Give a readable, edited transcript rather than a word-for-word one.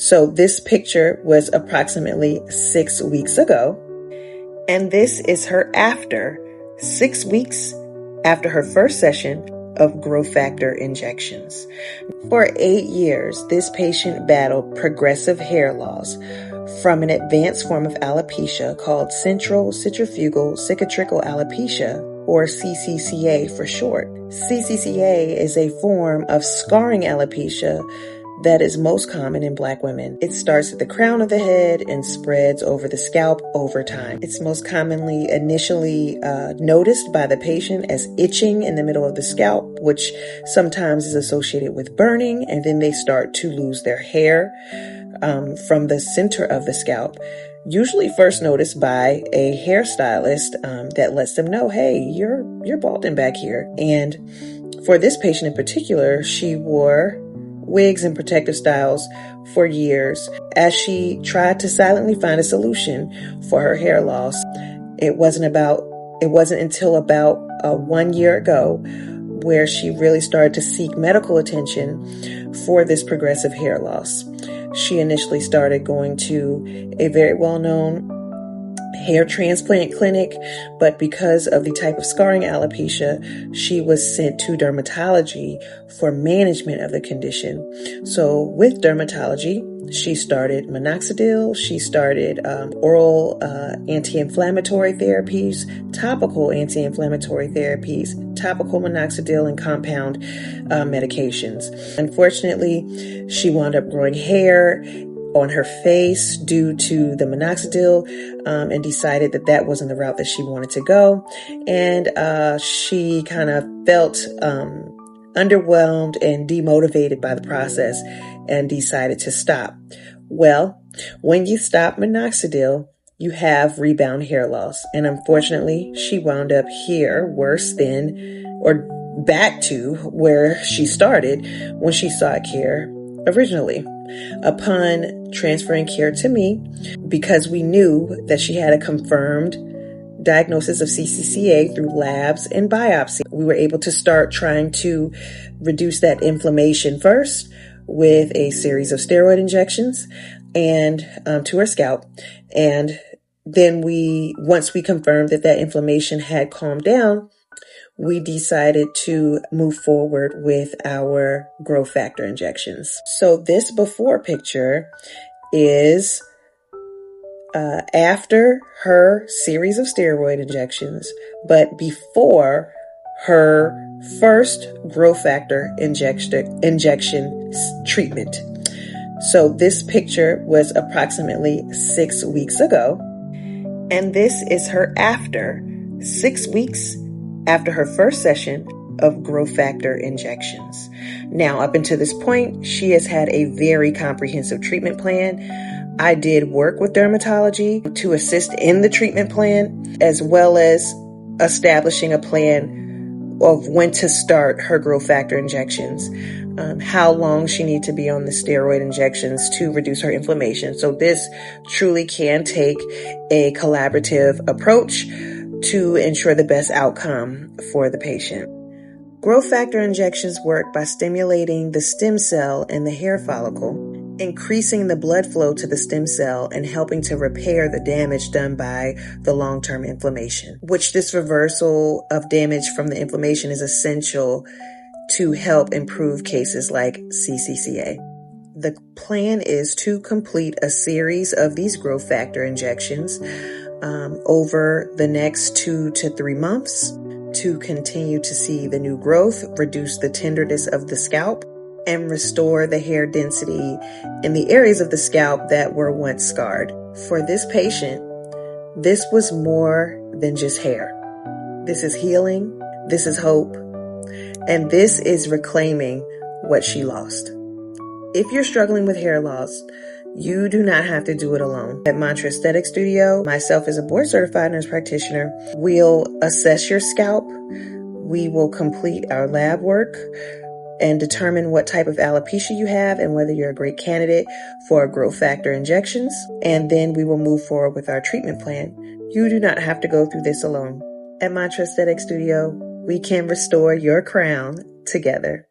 So this picture was approximately 6 weeks ago. And this is her after 6 weeks after her first session of growth factor injections. For 8 years, this patient battled progressive hair loss from an advanced form of alopecia called Centrifugal Cicatricial Alopecia, or CCCA for short. CCCA is a form of scarring alopecia that is most common in Black women. It starts at the crown of the head and spreads over the scalp over time. It's most commonly initially noticed by the patient as itching in the middle of the scalp, which sometimes is associated with burning, and then they start to lose their hair from the center of the scalp. Usually first noticed by a hairstylist that lets them know, hey, you're balding back here. And for this patient in particular, she wore wigs and protective styles for years as she tried to silently find a solution for her hair loss. It wasn't until about 1 year ago where she really started to seek medical attention for this progressive hair loss. She initially started going to a very well-known hair transplant clinic, but because of the type of scarring alopecia, she was sent to dermatology for management of the condition. So with dermatology, she started minoxidil, she started oral anti-inflammatory therapies, topical anti-inflammatory therapies, topical minoxidil, and compound medications. Unfortunately, she wound up growing hair on her face due to the minoxidil and decided that that wasn't the route that she wanted to go. And she kind of felt underwhelmed and demotivated by the process and decided to stop. Well, when you stop minoxidil, you have rebound hair loss. And unfortunately, she wound up here worse than or back to where she started when she sought care originally. Upon transferring care to me, because we knew that she had a confirmed diagnosis of CCCA through labs and biopsy, we were able to start trying to reduce that inflammation first with a series of steroid injections and to her scalp. And then once we confirmed that inflammation had calmed down, we decided to move forward with our growth factor injections. So this before picture is after her series of steroid injections, but before her first growth factor injection treatment. So this picture was approximately 6 weeks ago, and this is her after 6 weeks after her first session of growth factor injections. Now, up until this point, she has had a very comprehensive treatment plan. I did work with dermatology to assist in the treatment plan, as well as establishing a plan of when to start her growth factor injections, how long she needs to be on the steroid injections to reduce her inflammation. So this truly can take a collaborative approach to ensure the best outcome for the patient. Growth factor injections work by stimulating the stem cell in the hair follicle, increasing the blood flow to the stem cell and helping to repair the damage done by the long-term inflammation, which this reversal of damage from the inflammation is essential to help improve cases like CCCA. The plan is to complete a series of these growth factor injections over the next 2 to 3 months to continue to see the new growth, reduce the tenderness of the scalp, and restore the hair density in the areas of the scalp that were once scarred. For this patient, this was more than just hair. This is healing, this is hope, and this is reclaiming what she lost. If you're struggling with hair loss, you do not have to do it alone. At Mantra Aesthetic Studio, myself as a board-certified nurse practitioner, we'll assess your scalp. We will complete our lab work and determine what type of alopecia you have and whether you're a great candidate for growth factor injections. And then we will move forward with our treatment plan. You do not have to go through this alone. At Mantra Aesthetic Studio, we can restore your crown together.